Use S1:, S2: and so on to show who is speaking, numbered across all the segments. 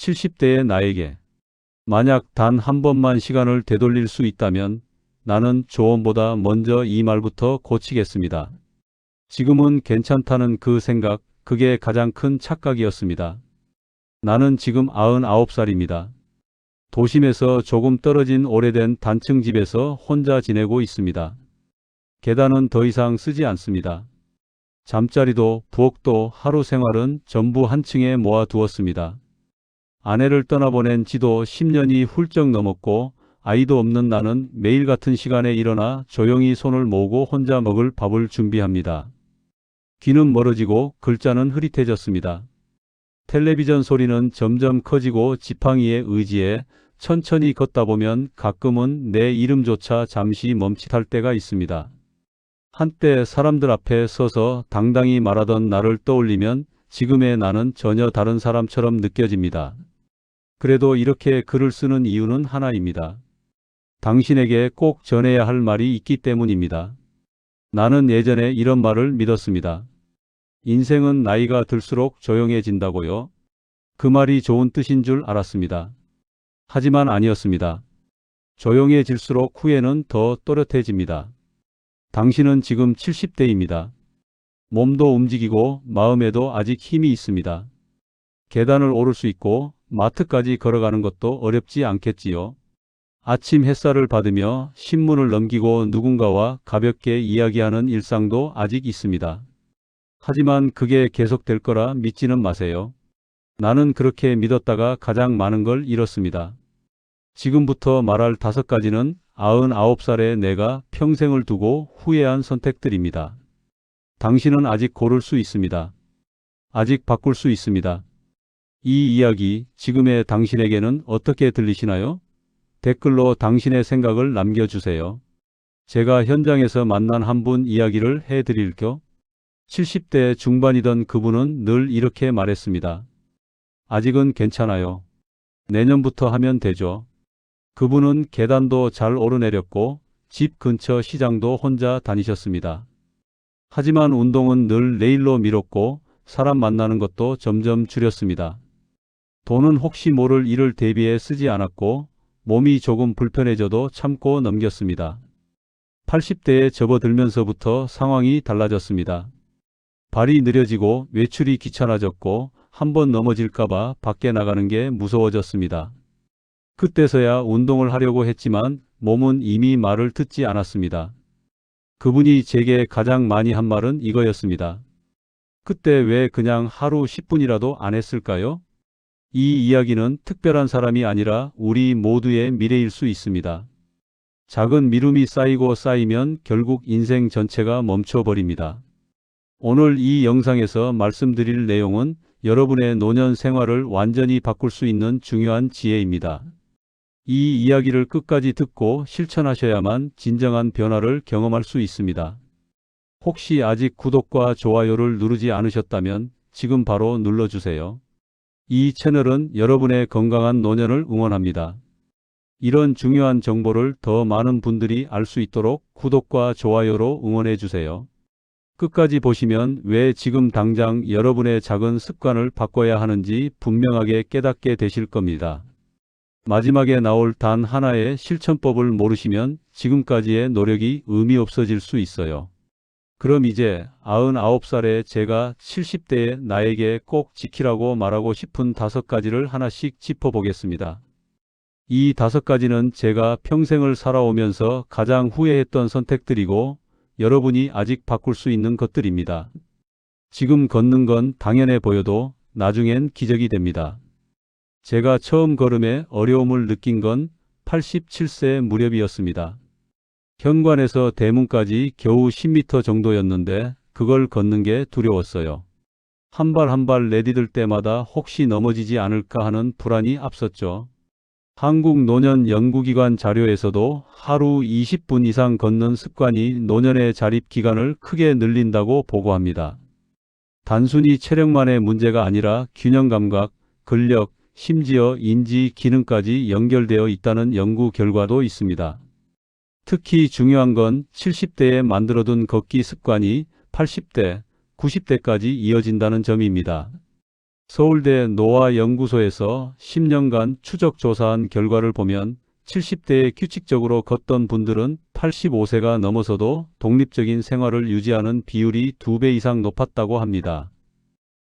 S1: 70대의 나에게 만약 단 한 번만 시간을 되돌릴 수 있다면 나는 조언보다 먼저 이 말부터 고치겠습니다. 지금은 괜찮다는 그 생각, 그게 가장 큰 착각이었습니다. 나는 지금 99살입니다. 도심에서 조금 떨어진 오래된 단층 집에서 혼자 지내고 있습니다. 계단은 더 이상 쓰지 않습니다. 잠자리도 부엌도 하루 생활은 전부 한 층에 모아두었습니다. 아내를 떠나보낸 지도 10년이 훌쩍 넘었고 아이도 없는 나는 매일 같은 시간에 일어나 조용히 손을 모으고 혼자 먹을 밥을 준비합니다. 귀는 멀어지고 글자는 흐릿해졌습니다. 텔레비전 소리는 점점 커지고 지팡이에 의지해 천천히 걷다 보면 가끔은 내 이름조차 잠시 멈칫할 때가 있습니다. 한때 사람들 앞에 서서 당당히 말하던 나를 떠올리면 지금의 나는 전혀 다른 사람처럼 느껴집니다. 그래도 이렇게 글을 쓰는 이유는 하나입니다. 당신에게 꼭 전해야 할 말이 있기 때문입니다. 나는 예전에 이런 말을 믿었습니다. 인생은 나이가 들수록 조용해진다고요. 그 말이 좋은 뜻인 줄 알았습니다. 하지만 아니었습니다. 조용해질수록 후회는 더 또렷해집니다. 당신은 지금 70대입니다. 몸도 움직이고 마음에도 아직 힘이 있습니다. 계단을 오를 수 있고 마트까지 걸어가는 것도 어렵지 않겠지요. 아침 햇살을 받으며 신문을 넘기고 누군가와 가볍게 이야기하는 일상도 아직 있습니다. 하지만 그게 계속될 거라 믿지는 마세요. 나는 그렇게 믿었다가 가장 많은 걸 잃었습니다. 지금부터 말할 5가지는 99살의 내가 평생을 두고 후회한 선택들입니다. 당신은 아직 고를 수 있습니다. 아직 바꿀 수 있습니다. 이 이야기 지금의 당신에게는 어떻게 들리시나요? 댓글로 당신의 생각을 남겨주세요. 제가 현장에서 만난 한 분 이야기를 해드릴게요. 70대 중반이던 그분은 늘 이렇게 말했습니다. 아직은 괜찮아요. 내년부터 하면 되죠. 그분은 계단도 잘 오르내렸고 집 근처 시장도 혼자 다니셨습니다. 하지만 운동은 늘 내일로 미뤘고 사람 만나는 것도 점점 줄였습니다. 돈은 혹시 모를 일을 대비해 쓰지 않았고 몸이 조금 불편해져도 참고 넘겼습니다. 80대에 접어들면서부터 상황이 달라졌습니다. 발이 느려지고 외출이 귀찮아졌고 한번 넘어질까봐 밖에 나가는 게 무서워졌습니다. 그때서야 운동을 하려고 했지만 몸은 이미 말을 듣지 않았습니다. 그분이 제게 가장 많이 한 말은 이거였습니다. 그때 왜 그냥 하루 10분이라도 안 했을까요? 이 이야기는 특별한 사람이 아니라 우리 모두의 미래일 수 있습니다. 작은 미움이 쌓이고 쌓이면 결국 인생 전체가 멈춰버립니다. 오늘 이 영상에서 말씀드릴 내용은 여러분의 노년 생활을 완전히 바꿀 수 있는 중요한 지혜입니다. 이 이야기를 끝까지 듣고 실천하셔야만 진정한 변화를 경험할 수 있습니다. 혹시 아직 구독과 좋아요를 누르지 않으셨다면 지금 바로 눌러주세요. 이 채널은 여러분의 건강한 노년을 응원합니다. 이런 중요한 정보를 더 많은 분들이 알 수 있도록 구독과 좋아요로 응원해 주세요. 끝까지 보시면 왜 지금 당장 여러분의 작은 습관을 바꿔야 하는지 분명하게 깨닫게 되실 겁니다. 마지막에 나올 단 하나의 실천법을 모르시면 지금까지의 노력이 의미 없어질 수 있어요. 그럼 이제 99살의 제가 70대의 나에게 꼭 지키라고 말하고 싶은 5가지를 하나씩 짚어보겠습니다. 이 5가지는 제가 평생을 살아오면서 가장 후회했던 선택들이고 여러분이 아직 바꿀 수 있는 것들입니다. 지금 걷는 건 당연해 보여도 나중엔 기적이 됩니다. 제가 처음 걸음에 어려움을 느낀 건 87세 무렵이었습니다. 현관에서 대문까지 겨우 10m 정도였는데 그걸 걷는 게 두려웠어요. 한 발 한 발 내디딜 때마다 혹시 넘어지지 않을까 하는 불안이 앞섰죠. 한국노년연구기관 자료에서도 하루 20분 이상 걷는 습관이 노년의 자립 기간을 크게 늘린다고 보고합니다. 단순히 체력만의 문제가 아니라 균형감각, 근력, 심지어 인지 기능까지 연결되어 있다는 연구 결과도 있습니다. 특히 중요한 건 70대에 만들어둔 걷기 습관이 80대, 90대까지 이어진다는 점입니다. 서울대 노화연구소에서 10년간 추적 조사한 결과를 보면 70대에 규칙적으로 걷던 분들은 85세가 넘어서도 독립적인 생활을 유지하는 비율이 2배 이상 높았다고 합니다.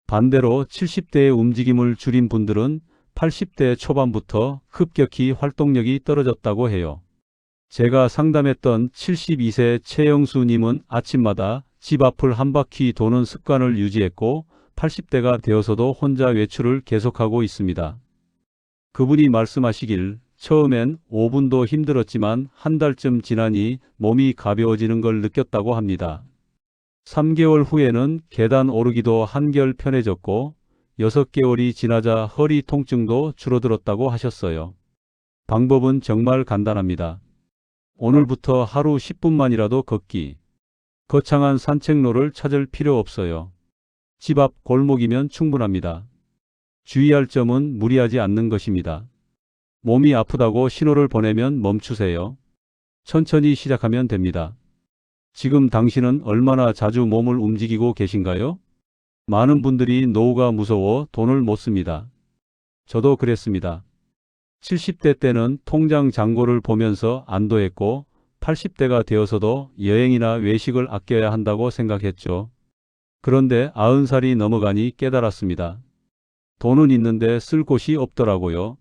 S1: 반대로 70대의 움직임을 줄인 분들은 80대 초반부터 급격히 활동력이 떨어졌다고 해요. 제가 상담했던 72세 최영수님은 아침마다 집 앞을 한 바퀴 도는 습관을 유지했고 80대가 되어서도 혼자 외출을 계속하고 있습니다. 그분이 말씀하시길 처음엔 5분도 힘들었지만 한 달쯤 지나니 몸이 가벼워지는 걸 느꼈다고 합니다. 3개월 후에는 계단 오르기도 한결 편해졌고 6개월이 지나자 허리 통증도 줄어들었다고 하셨어요. 방법은 정말 간단합니다. 오늘부터 하루 10분만이라도 걷기. 거창한 산책로를 찾을 필요 없어요. 집 앞 골목이면 충분합니다. 주의할 점은 무리하지 않는 것입니다. 몸이 아프다고 신호를 보내면 멈추세요. 천천히 시작하면 됩니다. 지금 당신은 얼마나 자주 몸을 움직이고 계신가요? 많은 분들이 노후가 무서워 돈을 못 씁니다. 저도 그랬습니다. 70대 때는 통장 잔고를 보면서 안도했고 80대가 되어서도 여행이나 외식을 아껴야 한다고 생각했죠. 그런데 90살이 넘어가니 깨달았습니다. 돈은 있는데 쓸 곳이 없더라고요.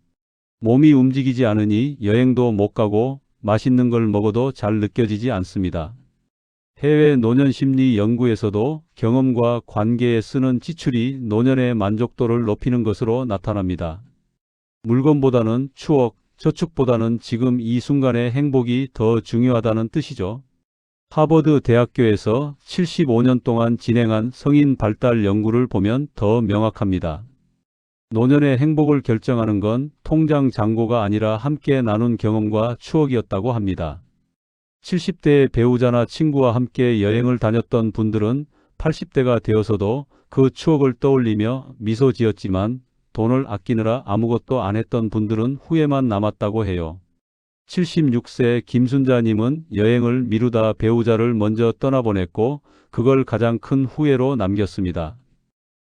S1: 몸이 움직이지 않으니 여행도 못 가고 맛있는 걸 먹어도 잘 느껴지지 않습니다. 해외 노년심리 연구에서도 경험과 관계에 쓰는 지출이 노년의 만족도를 높이는 것으로 나타납니다. 물건보다는 추억, 저축보다는 지금 이 순간의 행복이 더 중요하다는 뜻이죠. 하버드 대학교에서 75년 동안 진행한 성인 발달 연구를 보면 더 명확합니다. 노년의 행복을 결정하는 건 통장 잔고가 아니라 함께 나눈 경험과 추억이었다고 합니다. 70대의 배우자나 친구와 함께 여행을 다녔던 분들은 80대가 되어서도 그 추억을 떠올리며 미소 지었지만 돈을 아끼느라 아무것도 안 했던 분들은 후회만 남았다고 해요. 76세 김순자님은 여행을 미루다 배우자를 먼저 떠나보냈고 그걸 가장 큰 후회로 남겼습니다.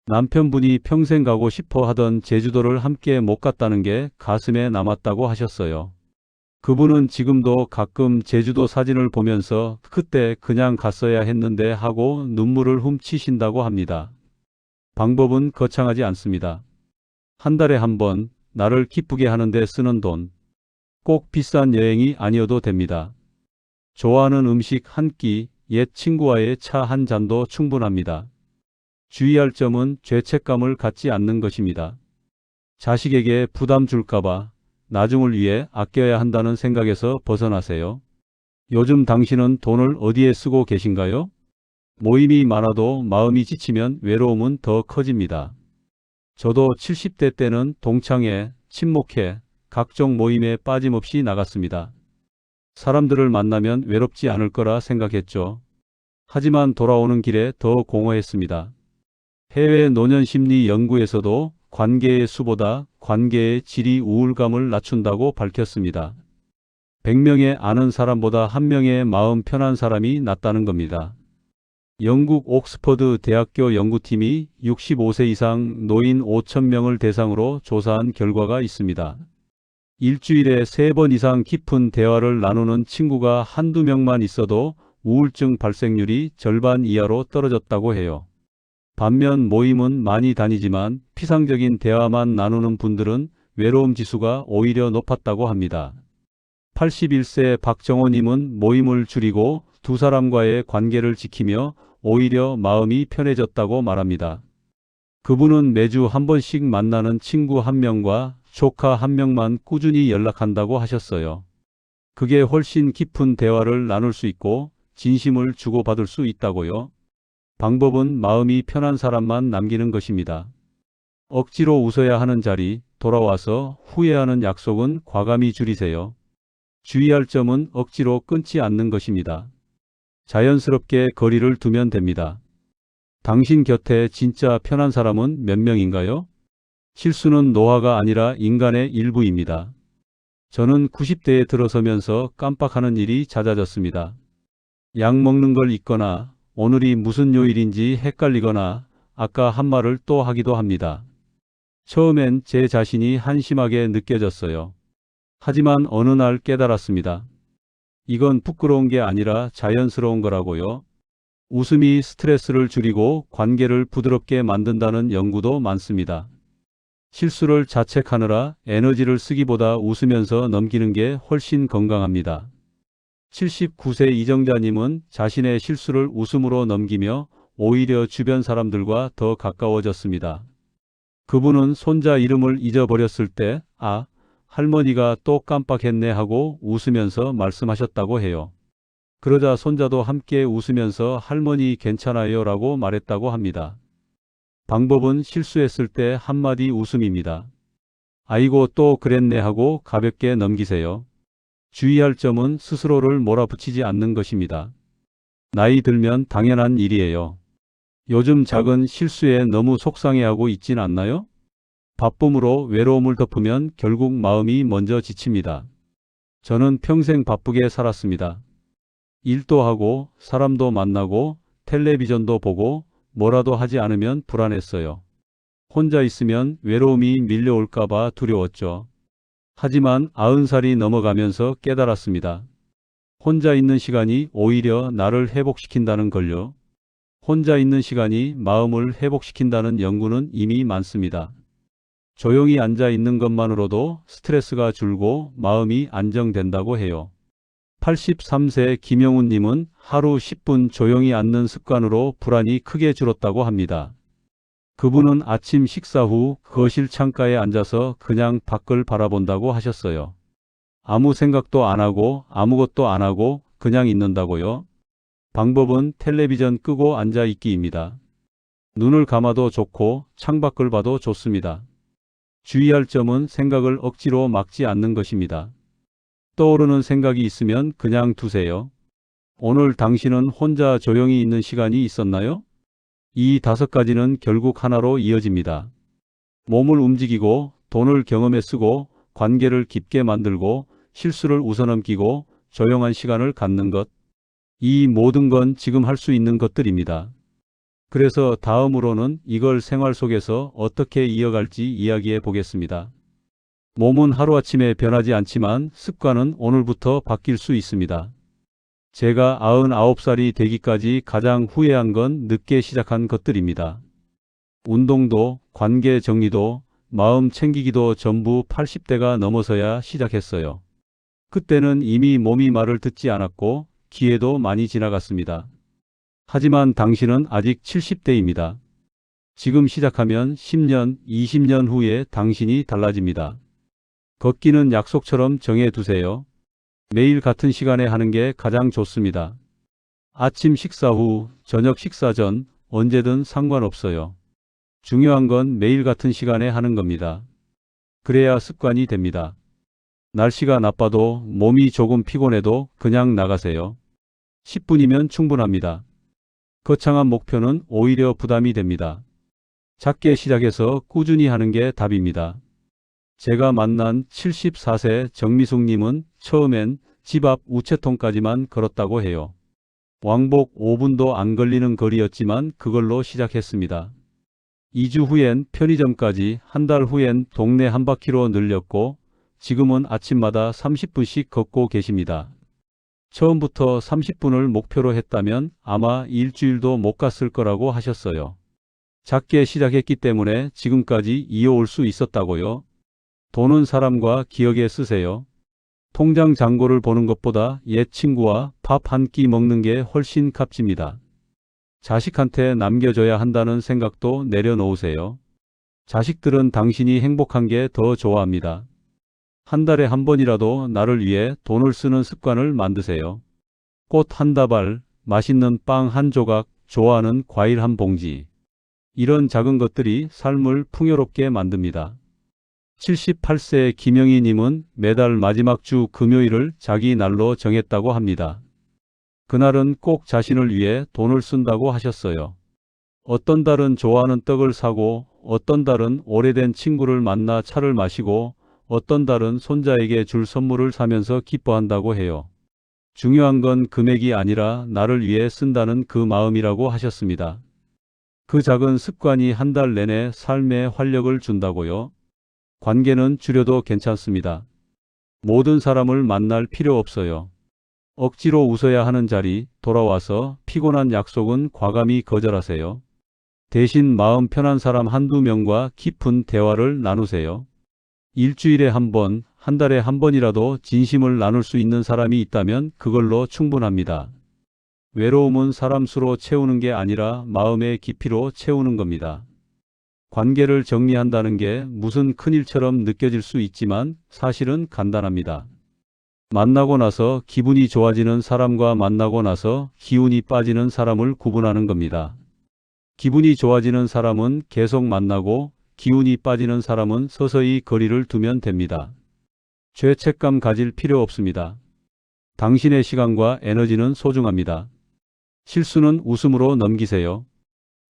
S1: 남편분이 평생 가고 싶어 하던 제주도를 함께 못 갔다는 게 가슴에 남았다고 하셨어요. 그분은 지금도 가끔 제주도 사진을 보면서 그때 그냥 갔어야 했는데 하고 눈물을 훔치신다고 합니다. 방법은 거창하지 않습니다. 한 달에 한 번 나를 기쁘게 하는데 쓰는 돈. 꼭 비싼 여행이 아니어도 됩니다. 좋아하는 음식 한 끼, 옛 친구와의 차 한 잔도 충분합니다. 주의할 점은 죄책감을 갖지 않는 것입니다. 자식에게 부담 줄까봐 나중을 위해 아껴야 한다는 생각에서 벗어나세요. 요즘 당신은 돈을 어디에 쓰고 계신가요? 모임이 많아도 마음이 지치면 외로움은 더 커집니다. 저도 70대 때는 동창회, 친목회, 각종 모임에 빠짐없이 나갔습니다. 사람들을 만나면 외롭지 않을 거라 생각했죠. 하지만 돌아오는 길에 더 공허했습니다. 해외 노년심리 연구에서도 관계의 수보다 관계의 질이 우울감을 낮춘다고 밝혔습니다. 100명의 아는 사람보다 1명의 마음 편한 사람이 낫다는 겁니다. 영국 옥스퍼드 대학교 연구팀이 65세 이상 노인 5,000명을 대상으로 조사한 결과가 있습니다. 일주일에 3번 이상 깊은 대화를 나누는 친구가 한두 명만 있어도 우울증 발생률이 절반 이하로 떨어졌다고 해요. 반면 모임은 많이 다니지만 피상적인 대화만 나누는 분들은 외로움 지수가 오히려 높았다고 합니다. 81세 박정호님은 모임을 줄이고 두 사람과의 관계를 지키며 오히려 마음이 편해졌다고 말합니다. 그분은 매주 한 번씩 만나는 친구 1명과 조카 1명만 꾸준히 연락한다고 하셨어요. 그게 훨씬 깊은 대화를 나눌 수 있고 진심을 주고받을 수 있다고요. 방법은 마음이 편한 사람만 남기는 것입니다. 억지로 웃어야 하는 자리, 돌아와서 후회하는 약속은 과감히 줄이세요. 주의할 점은 억지로 끊지 않는 것입니다. 자연스럽게 거리를 두면 됩니다. 당신 곁에 진짜 편한 사람은 몇 명인가요? 실수는 노화가 아니라 인간의 일부입니다. 저는 90대에 들어서면서 깜빡하는 일이 잦아졌습니다. 약 먹는 걸 잊거나 오늘이 무슨 요일인지 헷갈리거나 아까 한 말을 또 하기도 합니다. 처음엔 제 자신이 한심하게 느껴졌어요. 하지만 어느 날 깨달았습니다. 이건 부끄러운 게 아니라 자연스러운 거라고요. 웃음이 스트레스를 줄이고 관계를 부드럽게 만든다는 연구도 많습니다. 실수를 자책하느라 에너지를 쓰기보다 웃으면서 넘기는 게 훨씬 건강합니다. 79세 이정자님은 자신의 실수를 웃음으로 넘기며 오히려 주변 사람들과 더 가까워졌습니다. 그분은 손자 이름을 잊어버렸을 때, 아, 할머니가 또 깜빡했네 하고 웃으면서 말씀하셨다고 해요. 그러자 손자도 함께 웃으면서 할머니 괜찮아요 라고 말했다고 합니다. 방법은 실수했을 때 한마디 웃음입니다. 아이고 또 그랬네 하고 가볍게 넘기세요. 주의할 점은 스스로를 몰아붙이지 않는 것입니다. 나이 들면 당연한 일이에요. 요즘 작은 실수에 너무 속상해하고 있진 않나요? 바쁨으로 외로움을 덮으면 결국 마음이 먼저 지칩니다. 저는 평생 바쁘게 살았습니다. 일도 하고 사람도 만나고 텔레비전도 보고 뭐라도 하지 않으면 불안했어요. 혼자 있으면 외로움이 밀려올까봐 두려웠죠. 하지만 90살이 넘어가면서 깨달았습니다. 혼자 있는 시간이 오히려 나를 회복시킨다는 걸요. 혼자 있는 시간이 마음을 회복시킨다는 연구는 이미 많습니다. 조용히 앉아 있는 것만으로도 스트레스가 줄고 마음이 안정된다고 해요. 83세 김영훈님은 하루 10분 조용히 앉는 습관으로 불안이 크게 줄었다고 합니다. 그분은 아침 식사 후 거실 창가에 앉아서 그냥 밖을 바라본다고 하셨어요. 아무 생각도 안 하고 아무것도 안 하고 그냥 있는다고요. 방법은 텔레비전 끄고 앉아 있기입니다. 눈을 감아도 좋고 창밖을 봐도 좋습니다. 주의할 점은 생각을 억지로 막지 않는 것입니다. 떠오르는 생각이 있으면 그냥 두세요. 오늘 당신은 혼자 조용히 있는 시간이 있었나요? 이 5가지는 결국 하나로 이어집니다. 몸을 움직이고 돈을 경험에 쓰고 관계를 깊게 만들고 실수를 웃어넘기고 조용한 시간을 갖는 것. 이 모든 건 지금 할 수 있는 것들입니다. 그래서 다음으로는 이걸 생활 속에서 어떻게 이어갈지 이야기해 보겠습니다. 몸은 하루아침에 변하지 않지만 습관은 오늘부터 바뀔 수 있습니다. 제가 99살이 되기까지 가장 후회한 건 늦게 시작한 것들입니다. 운동도, 관계 정리도, 마음 챙기기도 전부 80대가 넘어서야 시작했어요. 그때는 이미 몸이 말을 듣지 않았고 기회도 많이 지나갔습니다. 하지만 당신은 아직 70대입니다. 지금 시작하면 10년, 20년 후에 당신이 달라집니다. 걷기는 약속처럼 정해두세요. 매일 같은 시간에 하는 게 가장 좋습니다. 아침 식사 후, 저녁 식사 전, 언제든 상관없어요. 중요한 건 매일 같은 시간에 하는 겁니다. 그래야 습관이 됩니다. 날씨가 나빠도 몸이 조금 피곤해도 그냥 나가세요. 10분이면 충분합니다. 거창한 목표는 오히려 부담이 됩니다. 작게 시작해서 꾸준히 하는 게 답입니다. 제가 만난 74세 정미숙님은 처음엔 집 앞 우체통까지만 걸었다고 해요. 왕복 5분도 안 걸리는 거리였지만 그걸로 시작했습니다. 2주 후엔 편의점까지, 한 달 후엔 동네 한 바퀴로 늘렸고 지금은 아침마다 30분씩 걷고 계십니다. 처음부터 30분을 목표로 했다면 아마 일주일도 못 갔을 거라고 하셨어요. 작게 시작했기 때문에 지금까지 이어올 수 있었다고요. 돈은 사람과 기억에 쓰세요. 통장 잔고를 보는 것보다 옛 친구와 밥 한 끼 먹는 게 훨씬 값집니다. 자식한테 남겨줘야 한다는 생각도 내려놓으세요. 자식들은 당신이 행복한 게 더 좋아합니다. 한 달에 한 번이라도 나를 위해 돈을 쓰는 습관을 만드세요. 꽃 한 다발, 맛있는 빵 한 조각, 좋아하는 과일 한 봉지. 이런 작은 것들이 삶을 풍요롭게 만듭니다. 78세 김영희님은 매달 마지막 주 금요일을 자기 날로 정했다고 합니다. 그날은 꼭 자신을 위해 돈을 쓴다고 하셨어요. 어떤 달은 좋아하는 떡을 사고, 어떤 달은 오래된 친구를 만나 차를 마시고, 어떤 달은 손자에게 줄 선물을 사면서 기뻐한다고 해요. 중요한 건 금액이 아니라 나를 위해 쓴다는 그 마음이라고 하셨습니다. 그 작은 습관이 한 달 내내 삶에 활력을 준다고요? 관계는 줄여도 괜찮습니다. 모든 사람을 만날 필요 없어요. 억지로 웃어야 하는 자리, 돌아와서 피곤한 약속은 과감히 거절하세요. 대신 마음 편한 사람 한두 명과 깊은 대화를 나누세요. 일주일에 한 번, 한 달에 한 번이라도 진심을 나눌 수 있는 사람이 있다면 그걸로 충분합니다. 외로움은 사람 수로 채우는 게 아니라 마음의 깊이로 채우는 겁니다. 관계를 정리한다는 게 무슨 큰일처럼 느껴질 수 있지만 사실은 간단합니다. 만나고 나서 기분이 좋아지는 사람과 만나고 나서 기운이 빠지는 사람을 구분하는 겁니다. 기분이 좋아지는 사람은 계속 만나고 기운이 빠지는 사람은 서서히 거리를 두면 됩니다. 죄책감 가질 필요 없습니다. 당신의 시간과 에너지는 소중합니다. 실수는 웃음으로 넘기세요.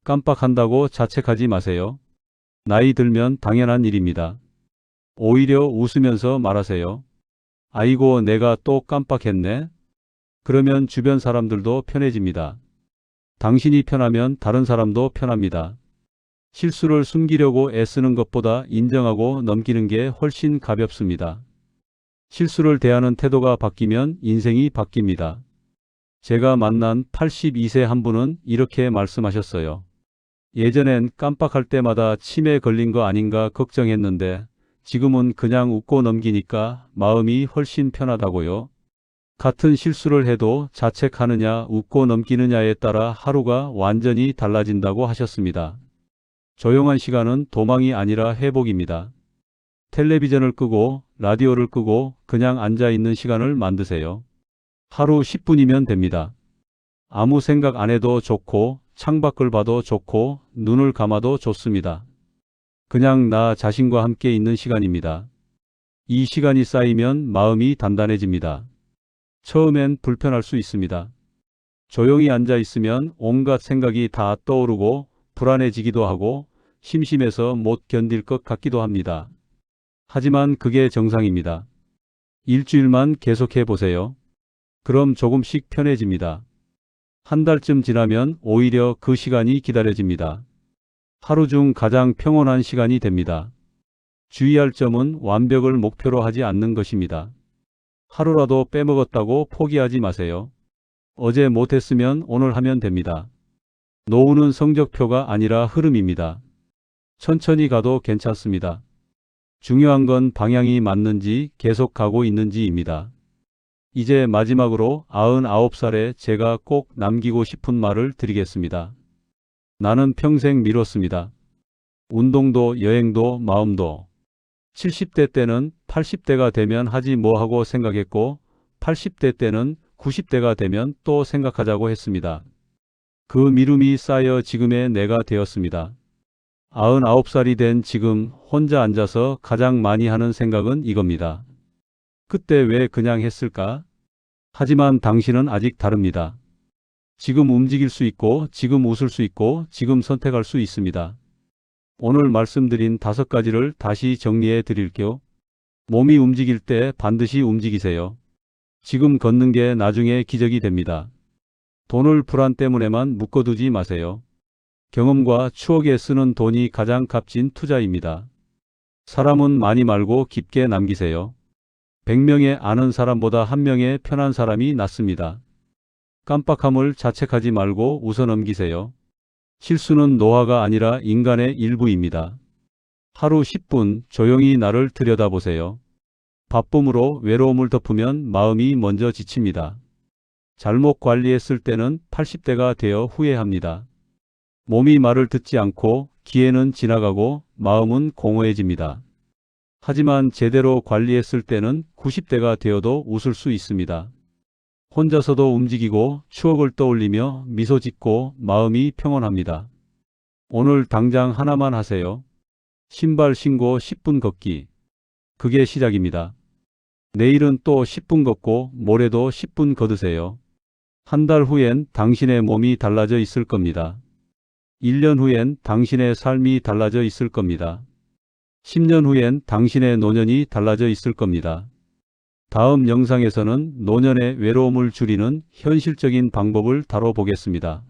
S1: 깜빡한다고 자책하지 마세요. 나이 들면 당연한 일입니다. 오히려 웃으면서 말하세요. 아이고, 내가 또 깜빡했네. 그러면 주변 사람들도 편해집니다. 당신이 편하면 다른 사람도 편합니다. 실수를 숨기려고 애쓰는 것보다 인정하고 넘기는 게 훨씬 가볍습니다. 실수를 대하는 태도가 바뀌면 인생이 바뀝니다. 제가 만난 82세 한 분은 이렇게 말씀하셨어요. 예전엔 깜빡할 때마다 치매 걸린 거 아닌가 걱정했는데 지금은 그냥 웃고 넘기니까 마음이 훨씬 편하다고요. 같은 실수를 해도 자책하느냐 웃고 넘기느냐에 따라 하루가 완전히 달라진다고 하셨습니다. 조용한 시간은 도망이 아니라 회복입니다. 텔레비전을 끄고 라디오를 끄고 그냥 앉아있는 시간을 만드세요. 하루 10분이면 됩니다. 아무 생각 안 해도 좋고 창밖을 봐도 좋고 눈을 감아도 좋습니다. 그냥 나 자신과 함께 있는 시간입니다. 이 시간이 쌓이면 마음이 단단해집니다. 처음엔 불편할 수 있습니다. 조용히 앉아 있으면 온갖 생각이 다 떠오르고 불안해지기도 하고 심심해서 못 견딜 것 같기도 합니다. 하지만 그게 정상입니다. 일주일만 계속해 보세요. 그럼 조금씩 편해집니다. 한 달쯤 지나면 오히려 그 시간이 기다려집니다. 하루 중 가장 평온한 시간이 됩니다. 주의할 점은 완벽을 목표로 하지 않는 것입니다. 하루라도 빼먹었다고 포기하지 마세요. 어제 못했으면 오늘 하면 됩니다. 노후는 성적표가 아니라 흐름입니다. 천천히 가도 괜찮습니다. 중요한 건 방향이 맞는지 계속 가고 있는지입니다. 이제 마지막으로 99살에 제가 꼭 남기고 싶은 말을 드리겠습니다. 나는 평생 미뤘습니다. 운동도 여행도 마음도. 70대 때는 80대가 되면 하지 뭐 하고 생각했고 80대 때는 90대가 되면 또 생각하자고 했습니다. 그 미움이 쌓여 지금의 내가 되었습니다. 99살이 된 지금 혼자 앉아서 가장 많이 하는 생각은 이겁니다. 그때 왜 그냥 했을까? 하지만 당신은 아직 다릅니다. 지금 움직일 수 있고 지금 웃을 수 있고 지금 선택할 수 있습니다. 오늘 말씀드린 5가지를 다시 정리해 드릴게요. 몸이 움직일 때 반드시 움직이세요. 지금 걷는 게 나중에 기적이 됩니다. 돈을 불안 때문에만 묶어두지 마세요. 경험과 추억에 쓰는 돈이 가장 값진 투자입니다. 사람은 많이 말고 깊게 남기세요. 100명의 아는 사람보다 1명의 편한 사람이 낫습니다. 깜빡함을 자책하지 말고 웃어 넘기세요. 실수는 노화가 아니라 인간의 일부입니다. 하루 10분 조용히 나를 들여다보세요. 바쁨으로 외로움을 덮으면 마음이 먼저 지칩니다. 잘못 관리했을 때는 80대가 되어 후회합니다. 몸이 말을 듣지 않고 기회는 지나가고 마음은 공허해집니다. 하지만 제대로 관리했을 때는 90대가 되어도 웃을 수 있습니다. 혼자서도 움직이고 추억을 떠올리며 미소 짓고 마음이 평온합니다. 오늘 당장 하나만 하세요. 신발 신고 10분 걷기. 그게 시작입니다. 내일은 또 10분 걷고 모레도 10분 걷으세요. 한 달 후엔 당신의 몸이 달라져 있을 겁니다. 1년 후엔 당신의 삶이 달라져 있을 겁니다. 10년 후엔 당신의 노년이 달라져 있을 겁니다. 다음 영상에서는 노년의 외로움을 줄이는 현실적인 방법을 다뤄보겠습니다.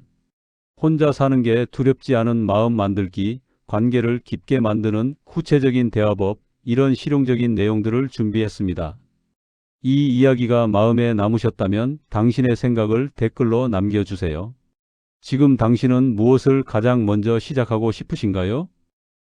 S1: 혼자 사는 게 두렵지 않은 마음 만들기, 관계를 깊게 만드는 구체적인 대화법, 이런 실용적인 내용들을 준비했습니다. 이 이야기가 마음에 남으셨다면 당신의 생각을 댓글로 남겨주세요. 지금 당신은 무엇을 가장 먼저 시작하고 싶으신가요?